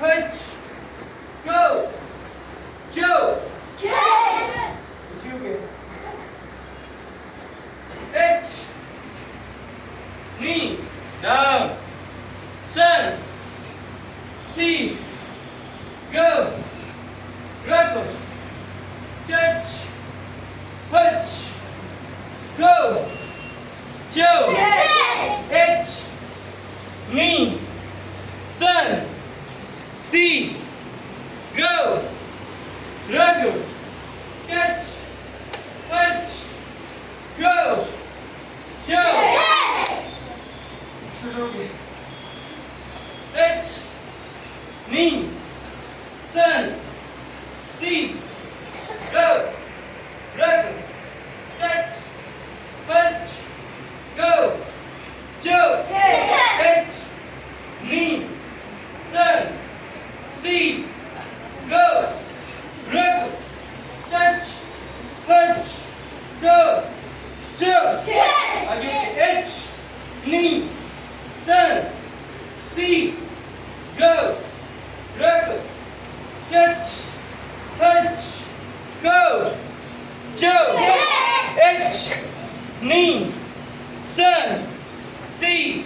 H, go, Joe, J, H, knee, down, sun, C, go, record, touch, punch, go, Joe, H, knee, sun, C, go, record, catch, punch, go, Joe. शुरू H, knee, sun, C, go, record, touch, punch, go, Joe. H, knee, sun, C, go, record, touch, punch, go, Joe. Again, H, knee, sun, C, go, record, touch, punch, go, Joe. H, knee, sun, C,